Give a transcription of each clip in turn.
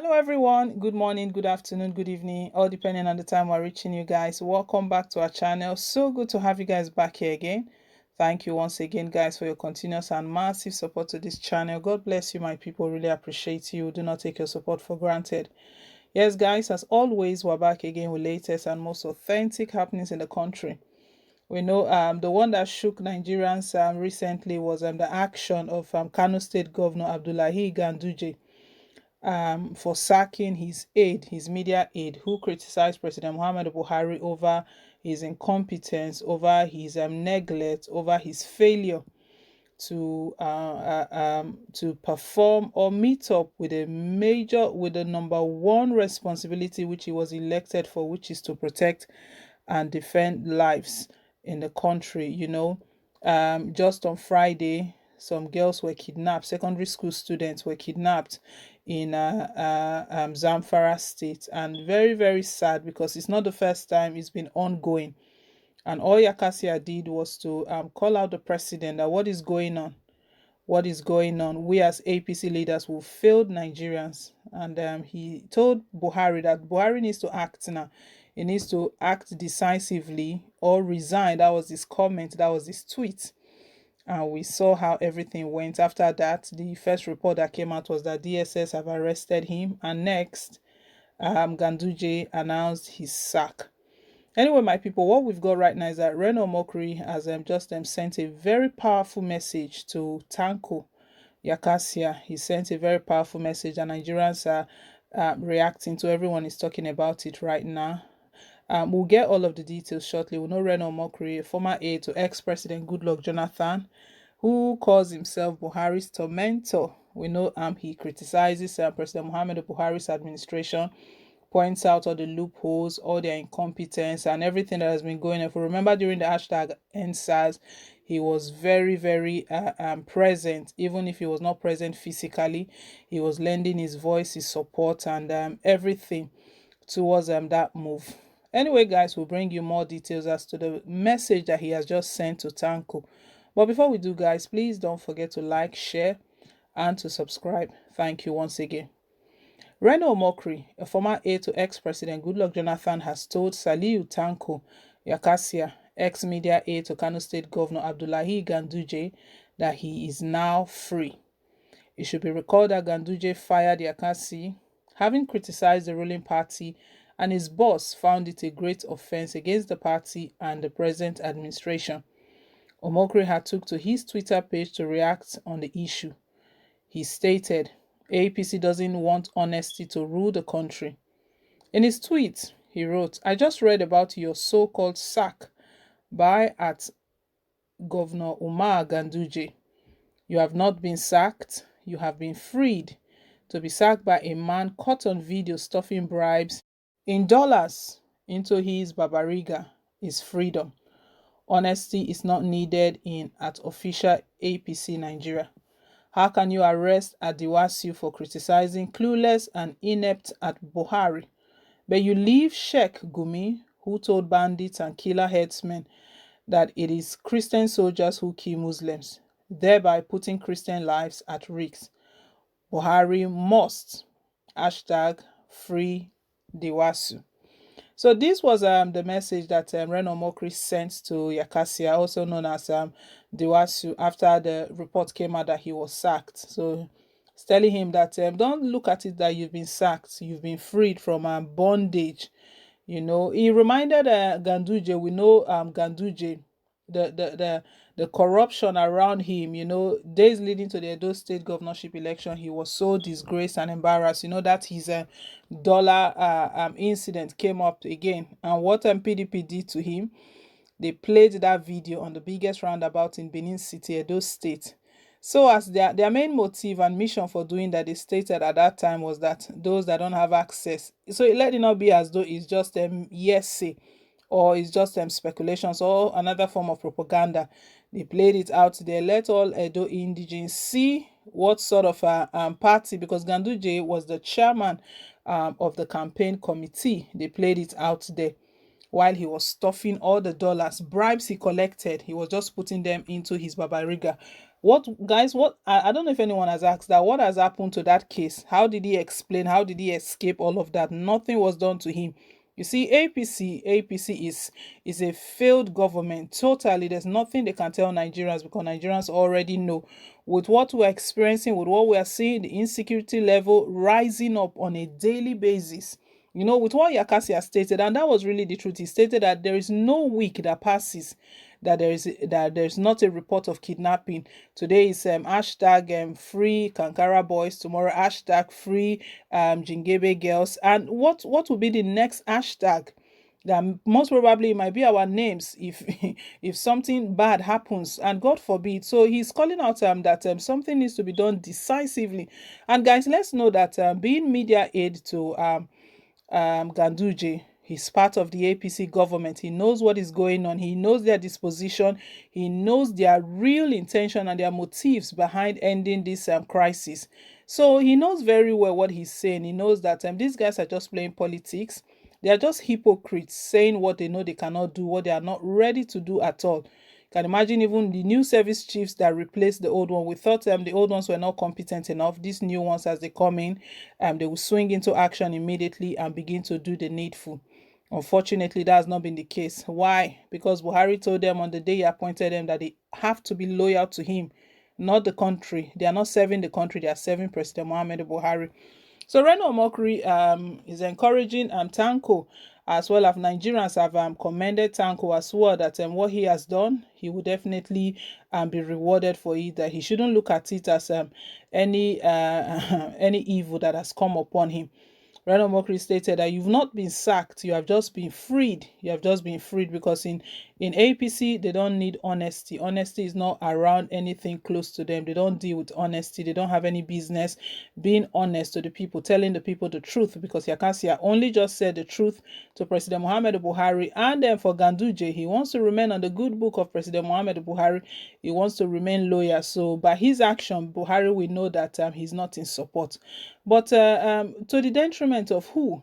Hello everyone, good morning, good afternoon, good evening, all depending on the time we're reaching you guys. Welcome back to our channel. So good to have you guys back here again. Thank you once again guys for your continuous and massive support to this channel. God bless you my people, really appreciate you. Do not take your support for granted. Yes guys, as always, we're back again with latest and most authentic happenings in the country. We know the one that shook Nigerians recently was the action of Kano State Governor Abdullahi Ganduje for sacking his aide, his media aide, who criticized President Muhammadu Buhari over his incompetence, over his neglect, over his failure to perform or meet up with with the number one responsibility which he was elected for, which is to protect and defend lives in the country. Just on Friday, some girls were kidnapped, secondary school students were kidnapped in Zamfara state, and very, very sad because it's not the first time, it's been ongoing. And all Yakasia did was to call out the president that what is going on? What is going on? We as APC leaders will failed Nigerians. And he told Buhari that Buhari needs to act now. He needs to act decisively or resign. That was his comment. That was his tweet. And we saw how everything went. After that, the first report that came out was that DSS have arrested him. And next, Ganduje announced his sack. Anyway, my people, what we've got right now is that Reno Omokri has just sent a very powerful message to Tanko Yakasia. He sent a very powerful message, and Nigerians are reacting to. Everyone is talking about it right now. We'll get all of the details shortly. We know Reno Omokri, a former aide to ex-president Goodluck Jonathan, who calls himself Buhari's tormentor. We know he criticizes President Muhammadu Buhari's administration, points out all the loopholes, all their incompetence, and everything that has been going on. If you remember, during the hashtag EndSARS, he was very, very present. Even if he was not present physically, he was lending his voice, his support, and everything towards that move. Anyway, guys, we'll bring you more details as to the message that he has just sent to Tanko. But before we do, guys, please don't forget to like, share, and to subscribe. Thank you once again. Reno Omokri, a former aide to ex-president Goodluck Jonathan, has told Saliu Tanko Yakasia, ex-media aide to Kano State Governor Abdullahi Ganduje, that he is now free. It should be recalled that Ganduje fired Yakasi, having criticized the ruling party, and his boss found it a great offense against the party and the present administration. Omokri had took to his Twitter page to react on the issue. He stated, APC doesn't want honesty to rule the country. In his tweet, he wrote, I just read about your so-called sack by at Governor Umar Ganduje. You have not been sacked, you have been freed. To be sacked by a man caught on video stuffing bribes in dollars into his babariga is freedom. Honesty is not needed at official APC Nigeria. How can you arrest Adiwasu for criticizing clueless and inept at Buhari, but you leave Sheikh Gumi, who told bandits and killer headsmen that it is Christian soldiers who kill Muslims, thereby putting Christian lives at risk? Buhari must hashtag free Diwasu. So this was the message that Reno Omokri sent to Yakasia, also known as Diwasu, after the report came out that he was sacked. So it's telling him that don't look at it that you've been sacked, you've been freed from bondage. He reminded Ganduje. We know Ganduje, the corruption around him. Days leading to the Edo State governorship election, he was so disgraced and embarrassed. That his dollar incident came up again, and what PDP did to him. They played that video on the biggest roundabout in Benin City, Edo State. So as their main motive and mission for doing that, they stated at that time, was that those that don't have access, so let it not be as though it's just yes say, or it's just speculations or another form of propaganda. They played it out there. Let all Edo indigenes see what sort of party, because Ganduje was the chairman of the campaign committee. They played it out there. While he was stuffing all the dollars, bribes he collected, he was just putting them into his babariga What, guys, what, I don't know if anyone has asked that, what has happened to that case? How did he explain? How did he escape all of that? Nothing was done to him. You see, APC is a failed government. Totally, there's nothing they can tell Nigerians, because Nigerians already know, with what we're experiencing, with what we are seeing, the insecurity level rising up on a daily basis. You know, with what Yakasi has stated, and that was really the truth. He stated that there is no week that passes that there's not a report of kidnapping. Today is hashtag free Kankara boys. Tomorrow hashtag free Jingebe girls. And what will be the next hashtag? That most probably it might be our names if if something bad happens, and God forbid. So he's calling out that something needs to be done decisively. And guys, let's know that being media aid to Ganduje. He's part of the APC government. He knows what is going on. He knows their disposition. He knows their real intention and their motives behind ending this crisis. So he knows very well what he's saying. He knows that these guys are just playing politics. They are just hypocrites saying what they know they cannot do, what they are not ready to do at all. Can imagine even the new service chiefs that replaced the old one. We thought the old ones were not competent enough. These new ones, as they come in, they will swing into action immediately and begin to do the needful. Unfortunately, that has not been the case. Why? Because Buhari told them on the day he appointed them that they have to be loyal to him, not the country. They are not serving the country, they are serving President Muhammad Buhari. So Reno Omokri is encouraging Tanko, as well as Nigerians have commended Tanko as well, that what he has done, he will definitely be rewarded for it, that he shouldn't look at it as any any evil that has come upon him. Reno Omokri stated that you've not been sacked, you have just been freed. You have just been freed, because in APC, they don't need honesty. Honesty is not around anything close to them. They don't deal with honesty. They don't have any business being honest to the people, telling the people the truth, because Yakasia only just said the truth to President Muhammad Buhari. And then for Ganduje, he wants to remain on the good book of President Muhammad Buhari. He wants to remain loyal. So by his action, Buhari will know that he's not in support. But to the detriment of who?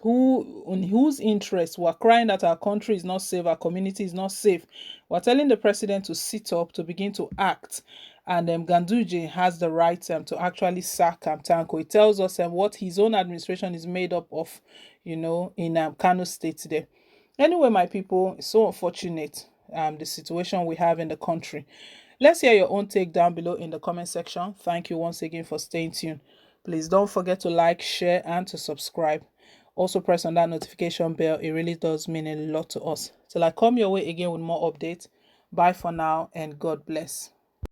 In whose interest we're crying that our country is not safe, our community is not safe. We're telling the president to sit up, to begin to act. And Ganduje has the right to actually sack Tanko. It tells us what his own administration is made up of, you know, in Kano State there. Anyway, my people, it's so unfortunate, the situation we have in the country. Let's hear your own take down below in the comment section. Thank you once again for staying tuned. Please don't forget to like, share, and to subscribe. Also press on that notification bell. It really does mean a lot to us. Till I come your way again with more updates. Bye for now, and God bless.